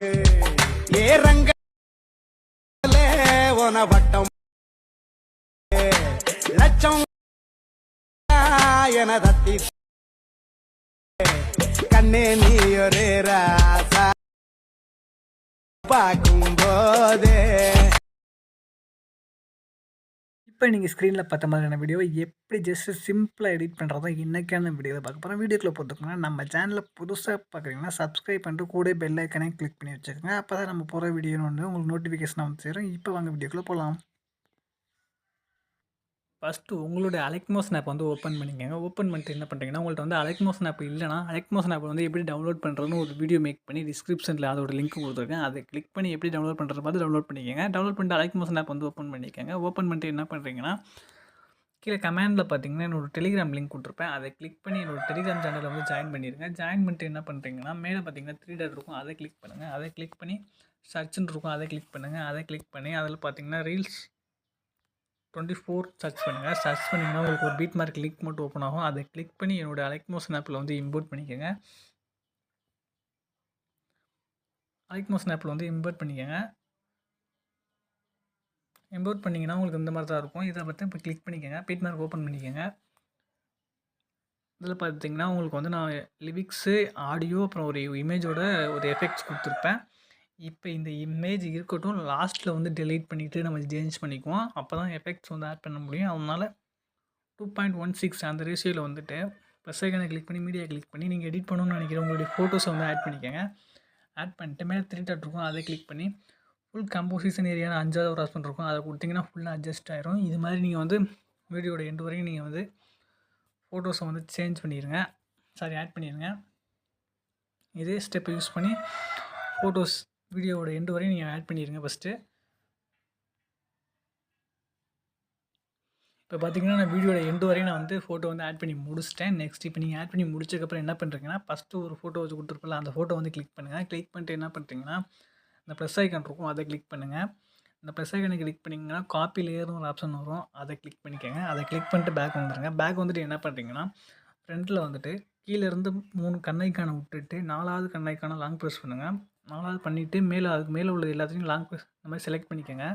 ஏ ரங்கலே உன வட்டம் லட்சம் என தத்தி கண்ணே நீ ஒரு ராசா பார்க்கும் போதே. இப்போ நீங்கள் ஸ்க்ரீனில் பார்த்த மாதிரியான வீடியோவை எப்படி ஜஸ்ட் சிம்பிளாக எடிட் பண்ணுறதா இன்றைக்கான வீடியோவில் பார்க்க போகிறோம். வீடியோக்குள்ளே போட்டுக்கோங்க. நம்ம சேனலில் புதுசாக பார்க்குறீங்கன்னா சப்ஸ்கிரைப் பண்ணிட்டு கூட பெல் ஐக்கனே கிளிக் பண்ணி வச்சுக்கோங்க. அப்போ தான் நம்ம போகிற வீடியோன்னு வந்து உங்களுக்கு நோட்டிஃபிகேஷன் வந்து சேரும். இப்போ வாங்க வீடியோக்குள்ளே போகலாம். ஃபஸ்ட்டு உங்களுடைய அலெக்மோஷன் ஆப் வந்து ஓப்பன் பண்ணிக்கோங்க. ஓப்பன் பண்ணிட்டு என்ன பண்ணுறீங்கன்னா, உங்கள்கிட்ட வந்து அலெக்மோஷன் ஆப் இல்லைனா அலெக்மோஷன் ஆப் வந்து எப்படி டவுன்லோட் பண்ணுறதுன்னு ஒரு வீடியோ மேக் பண்ணி டிஸ்கிரிப்ஷனில் அதோட லிங்க் கொடுத்துருக்கேன். அதை கிளிக் பண்ணி எப்படி டவுன்லோட் பண்ணுறது பார்த்து டவுன்லோட் பண்ணிக்கோங்க. டவுன்லோட் பண்ணிட்டு அலெக்மோஷன் ஆப் வந்து ஓப்பன் பண்ணிக்கோங்க. ஓப்பன் பண்ணிட்டு என்ன பண்ணுறீங்கன்னா, கீழே கமெண்டில் பார்த்தீங்கன்னா என்னோட டெலிகிராம் லிங்க் கொடுத்துருப்பேன். அதை கிளிக் பண்ணி என்னோட டெலிகிராம் சேனலில் வந்து ஜாயின் பண்ணிடுங்க. ஜாயின் பண்ணிட்டு என்ன பண்ணுறீங்கன்னா, மேலே பார்த்தீங்கன்னா 3 டாட் இருக்கும். அதை கிளிக் பண்ணுங்கள். அதை கிளிக் பண்ணி சர்ச்சுன்னு இருக்கும். அதை கிளிக் பண்ணுங்கள். அதை கிளிக் பண்ணி அதில் பார்த்தீங்கன்னா ரீல்ஸ் 24 சர்ச் பண்ணுங்கள். சர்ச் பண்ணிங்கன்னா உங்களுக்கு ஒரு பீட் மார்க் லிங்க் மட்டும் ஓப்பன் ஆகும். அதை கிளிக் பண்ணி என்னோடய அலெக்மோஷன் ஆப்பில் வந்து இம்போர்ட் பண்ணிக்கோங்க. அலெக்மோஷன் ஆப்பில் வந்து இம்போர்ட் பண்ணிக்கோங்க. இம்போர்ட் பண்ணிங்கன்னா உங்களுக்கு இந்த மாதிரி தான் இருக்கும். இதை பற்றி இப்போ கிளிக் பண்ணிக்கோங்க. பீட் மார்க் ஓப்பன் பண்ணிக்கோங்க. இதில் பார்த்தீங்கன்னா உங்களுக்கு வந்து நான் லிரிக்ஸு, ஆடியோ, அப்புறம் ஒரு இமேஜோட ஒரு எஃபெக்ட்ஸ் கொடுத்துருப்பேன். இப்போ இந்த இமேஜ் இருக்கட்டும், லாஸ்ட்டில் வந்து டெலீட் பண்ணிவிட்டு நம்ம சேஞ்ச் பண்ணிக்குவோம். அப்போ தான் எஃபெக்ட்ஸ் வந்து ஆட் பண்ண முடியும். அதனால் 2.16 அந்த ரேஷியோவில் வந்துட்டு ப்ளஸ் ஐக்கானை கிளிக் பண்ணி மீடியா கிளிக் பண்ணி நீங்கள் எடிட் பண்ணணும்னு நினைக்கிற உங்களுடைய ஃபோட்டோஸை வந்து ஆட் பண்ணிக்கோங்க. ஆட் பண்ணிட்டு மேலே 3 டாட் இருக்கும். அதை கிளிக் பண்ணி ஃபுல் கம்போசிஷன் ஏரியாவில் 5வது ஒரு ஆப்ஷன் இருக்கும். அதை கொடுத்தீங்கன்னா ஃபுல்லாக அட்ஜஸ்ட் ஆயிரும். இது மாதிரி நீங்கள் வந்து வீடியோட எண்டு வரைக்கும் நீங்கள் வந்து ஃபோட்டோஸை வந்து சேஞ்ச் பண்ணிடுங்க, ஆட் பண்ணிடுங்க. இதே ஸ்டெப்பை யூஸ் பண்ணி ஃபோட்டோஸ் வீடியோவோட எண்டு வரையும் நீங்கள் ஆட் பண்ணிடுங்க. ஃபஸ்ட்டு இப்போ பார்த்தீங்கன்னா நான் வீடியோட எண்டு வரையும் நான் வந்து ஃபோட்டோ வந்து ஆட் பண்ணி முடிச்சிட்டேன். நெக்ஸ்ட் இப்போ நீங்கள் ஆட் பண்ணி முடிச்சதுக்கப்புறம் என்ன பண்ணுறீங்கன்னா, ஃபஸ்ட்டு ஒரு ஃபோட்டோ வச்சு கொடுத்துருப்பல அந்த ஃபோட்டோ வந்து கிளிக் பண்ணுங்கள். கிளிக் பண்ணிட்டு என்ன பண்ணுறீங்கன்னா, இந்த ப்ளஸ் ஐக்கான் இருக்கும். அதை கிளிக் பண்ணுங்கள். இந்த ப்ளஸ் ஐக்கானை கிளிக் பண்ணிங்கன்னா காப்பி லேயர்னு ஒரு ஆப்ஷன் வரும். அதை கிளிக் பண்ணிக்கோங்க. அதை கிளிக் பண்ணிட்டு பேக் வந்துடுங்க. பேக் வந்துட்டு என்ன பண்ணுறீங்கன்னா, ஃப்ரண்ட்டில் வந்துட்டு கீழேருந்து 3 கண்ணைக்கானை விட்டுட்டு 4வது கண்ணைக்கான லாங் ப்ரெஸ் பண்ணுங்கள். 4வது பண்ணிவிட்டு மேலே அதுக்கு மேலே உள்ள எல்லாத்தையும் லாங் ப்ரெஸ் இந்த மாதிரி செலக்ட் பண்ணிக்கோங்க.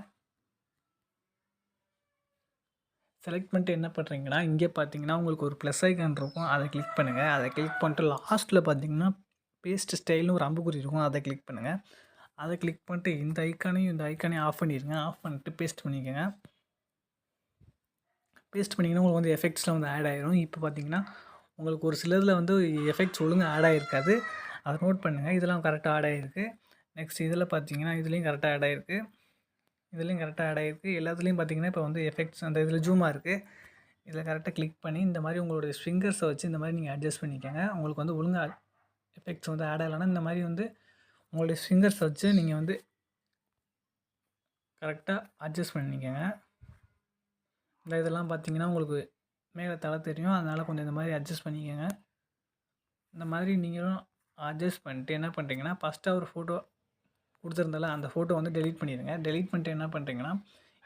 செலக்ட் பண்ணிட்டு என்ன பண்ணுறீங்கன்னா, இங்கே பார்த்தீங்கன்னா உங்களுக்கு ஒரு ப்ளஸ் ஐக்கான் இருக்கும். அதை கிளிக் பண்ணுங்கள். அதை கிளிக் பண்ணிட்டு லாஸ்ட்டில் பார்த்தீங்கன்னா பேஸ்ட் ஸ்டைல்னு ஒரு அம்புக்குறி இருக்கும். அதை கிளிக் பண்ணுங்கள். அதை கிளிக் பண்ணிட்டு இந்த ஐக்கானையும் ஆஃப் பண்ணிடுங்க. ஆஃப் பண்ணிட்டு பேஸ்ட் பண்ணிக்கோங்க. பேஸ்ட் பண்ணிங்கன்னா உங்களுக்கு வந்து எஃபெக்ட்ஸ்லாம் வந்து ஆட் ஆகிரும். இப்போ பார்த்தீங்கன்னா உங்களுக்கு ஒரு சிலதில் வந்து எஃபெக்ட்ஸ் ஒழுங்காக ஆட் ஆகிருக்காது. அதை நோட் பண்ணுங்கள். இதெல்லாம் கரெக்டாக ஆட் ஆகிருக்கு. நெக்ஸ்ட் இதில் பார்த்தீங்கன்னா இதுலேயும் கரெக்டாக ஆட் ஆகிருக்கு. இதுலேயும் கரெக்டாக ஆட் ஆகிருக்கு. எல்லாத்துலேயும் பார்த்தீங்கன்னா இப்போ வந்து எஃபெக்ட்ஸ் அந்த இதில் ஜூமாக இருக்குது. இதில் கரெக்டாக கிளிக் பண்ணி இந்த மாதிரி உங்களுடைய ஃபிங்கர்ஸை வச்சு இந்த மாதிரி நீங்கள் அட்ஜஸ்ட் பண்ணிக்கோங்க. உங்களுக்கு வந்து ஒழுங்காக எஃபெக்ட்ஸ் வந்து ஆட் ஆகலைன்னா இந்த மாதிரி வந்து உங்களுடைய ஃபிங்கர்ஸ் வச்சு நீங்கள் வந்து கரெக்டாக அட்ஜஸ்ட் பண்ணிக்கோங்க. இந்த இதெல்லாம் பார்த்தீங்கன்னா உங்களுக்கு மேலே தலை தெரியும். அதனால் கொஞ்சம் இந்த மாதிரி அட்ஜஸ்ட் பண்ணிக்கோங்க. இந்த மாதிரி நீங்களும் அட்ஜஸ்ட் பண்ணிட்டு என்ன பண்ணுறீங்கன்னா, ஃபஸ்ட்டாக ஒரு ஃபோட்டோ கொடுத்துருந்தால அந்த ஃபோட்டோ வந்து டெலீட் பண்ணிடுங்க. டெலீட் பண்ணிட்டு என்ன பண்ணுறீங்கன்னா,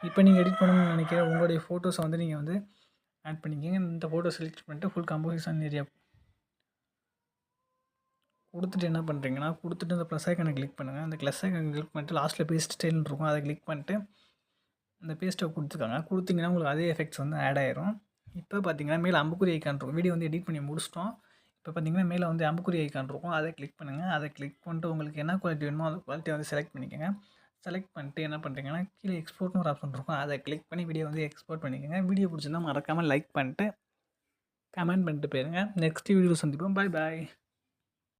இப்போ நீங்கள் எடிட் பண்ணணும்னு நினைக்கிற உங்களுடைய ஃபோட்டோஸை வந்து நீங்கள் வந்து ஆட் பண்ணிக்கோங்க. இந்த ஃபோட்டோ செலக்ட் பண்ணிட்டு ஃபுல் கம்போசிஷன் ஏரியா கொடுத்துட்டு என்ன பண்ணுறீங்கன்னா, கொடுத்துட்டு இந்த ப்ளஸ் ஐக்கானை கிளிக் பண்ணுங்கள். அந்த ப்ளஸ் ஐக்கானை கிளிக் பண்ணிட்டு லாஸ்ட்டில் பேஸ்ட் ஸ்டைல்னு இருக்கும். அதை கிளிக் பண்ணிட்டு இந்த பேஸ்ட்டை கொடுத்துருக்காங்க. கொடுத்தீங்கன்னா உங்களுக்கு அதே எஃபெக்ட்ஸ் வந்து ஆட் ஆயிரும். இப்போ பார்த்தீங்கன்னா மேலே அம்புக்குறி ஐக்கான் இருக்கும். வீடியோ வந்து எடிட் பண்ணி முடிச்சிட்டோம். இப்போ பார்த்தீங்கன்னா மேலே வந்து அம்புக்குறி ஐக்கான் இருக்கும். அதை கிளிக் பண்ணுங்கள். அதை கிளிக் பண்ணிட்டு உங்களுக்கு என்ன குவாலிட்டி வேணுமோ அந்த குவாலிட்டியை வந்து செலக்ட் பண்ணிக்கோங்க. செலக்ட் பண்ணிட்டு என்ன பண்ணுறீங்கன்னா, கீழே எக்ஸ்போர்ட்னு ஒரு ஆப்ஷன் இருக்கும். அதை கிளிக் பண்ணி வீடியோ வந்து எக்ஸ்போர்ட் பண்ணிக்கோங்க. வீடியோ பிடிச்சிருந்தா மறக்காமல் லைக் பண்ணிட்டு கமெண்ட் பண்ணிட்டு போயிருங்க. நெக்ஸ்ட் வீடியோ சந்திப்போம். பாய் பாய்.